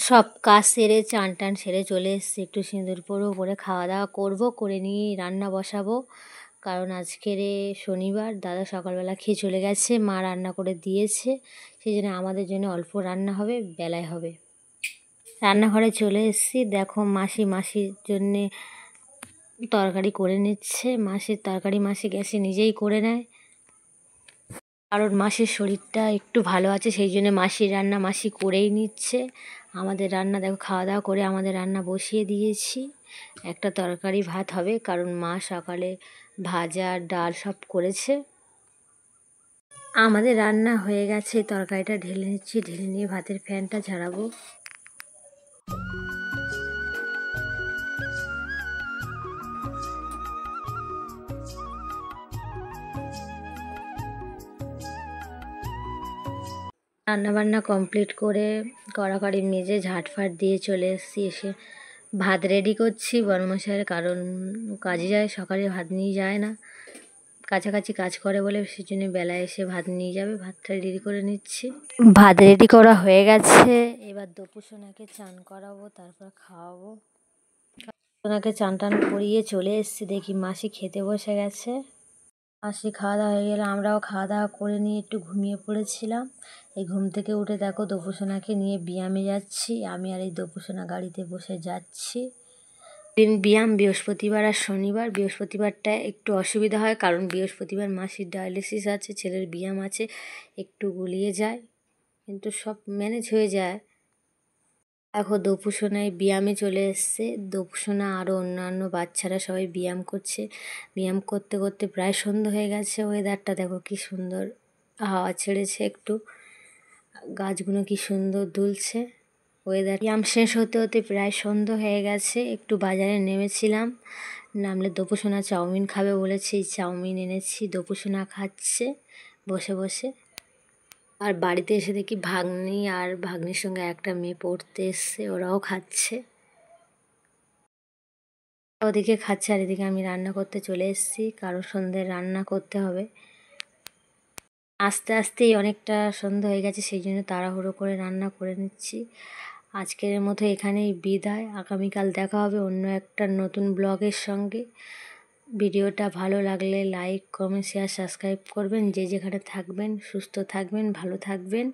সব কাজ সেরে চান টান সেরে চলে এসেছি, একটু সিঁদুর পরবো, পরে খাওয়া দাওয়া করবো, করে নিয়ে রান্না বসাবো। কারণ আজকের শনিবার, দাদা সকালবেলা খেয়ে চলে গেছে, মা রান্না করে দিয়েছে, সেই জন্য আমাদের জন্য অল্প রান্না হবে, বেলায় হবে। রান্নাঘরে চলে এসেছি, দেখো মাসির জন্যে তরকারি করে নিচ্ছে। মাসির তরকারি মাসি গ্যাসে নিজেই করে নেয়, কারণ মাসির শরীরটা একটু ভালো আছে, সেই জন্য মাসির রান্না মাসি করেই নিচ্ছে। আমাদের রান্না দেখো, খাওয়া দাওয়া করে আমাদের রান্না বসিয়ে দিয়েছি। একটা তরকারি ভাত হবে, কারণ মা সকালে ভাজা ডাল সব করেছে। আমাদের রান্না হয়ে গেছে, তরকারিটা ঢেলে নিচ্ছি, ঢেলে নিয়ে ভাতের ফ্যানটা ঝাড়াবো। রান্নাবান্না কমপ্লিট করে কড়াকড়ি মেজে ঝাঁটফাট দিয়ে চলে এসেছি। এসে ভাত রেডি করছি বড়মশাইয়ের, কারণ কাজে যায়, সকালে ভাত নিয়ে যায় না, কাছাকাছি কাজ করে বলে, সেই জন্য বেলায় এসে ভাত নিয়ে যাবে। ভাতটা রেডি করে নিচ্ছি। ভাত রেডি করা হয়ে গেছে, এবার দপুসোনাকে চান করাবো, তারপর খাওয়াবো। সোনাকে চান টান করিয়ে চলে এসেছি, দেখি মাসি খেতে বসে গেছে। মাসি খাওয়া দাওয়া হয়ে গেলে আমরাও খাওয়া দাওয়া করে নিয়ে একটু ঘুমিয়ে পড়েছিলাম। এই ঘুম থেকে উঠে দেখো দপুসোনাকে নিয়ে ব্যায়ামে যাচ্ছি, আমি আর এই দপুসোনা গাড়িতে বসে যাচ্ছি। দিন ব্যায়াম বৃহস্পতিবার আর শনিবার। বৃহস্পতিবারটা একটু অসুবিধা হয়, কারণ বৃহস্পতিবার মাসির ডায়ালিসিস আছে, ছেলের ব্যায়াম আছে, একটু গুলিয়ে যায়, কিন্তু সব ম্যানেজ হয়ে যায়। দেখো দপুসোনায় ব্যায়ামে চলে এসছে, দপুসোনা আরও অন্যান্য বাচ্চারা সবাই ব্যায়াম করছে। ব্যায়াম করতে করতে প্রায় সন্ধ্যা হয়ে গেছে। ওয়েদারটা দেখো কি সুন্দর, হাওয়া ছেড়েছে একটু, গাছগুলো কি সুন্দর দুলছে। ওয়েদার ব্যায়াম শেষ হতে হতে প্রায় সন্ধ্যা হয়ে গেছে। একটু বাজারে নেমেছিলাম, নামলে দপুসোনা চাউমিন খাবে বলেছি, চাউমিন এনেছি, দপুসোনা খাচ্ছে বসে বসে। আর বাড়িতে এসে দেখি ভাগ্নি আর ভাগ্নির সঙ্গে একটা মেয়ে পড়তে এসছে, ওরাও খাচ্ছে। ওদিকে খাচ্ছে আর এদিকে আমি রান্না করতে চলে এসেছি, কারণ সন্ধ্যে রান্না করতে হবে। আস্তে আস্তেই অনেকটা সন্ধ্যা হয়ে গেছে, সেই জন্য তাড়াহুড়ো করে রান্না করে নিচ্ছি। আজকের মতো এখানেই বিদায়, আগামীকাল দেখা হবে অন্য একটা নতুন ব্লগের সঙ্গে। ভিডিওটা ভালো লাগলে লাইক কমেন্ট শেয়ার সাবস্ক্রাইব করবেন। যে যেখানে থাকবেন সুস্থ থাকবেন, ভালো থাকবেন।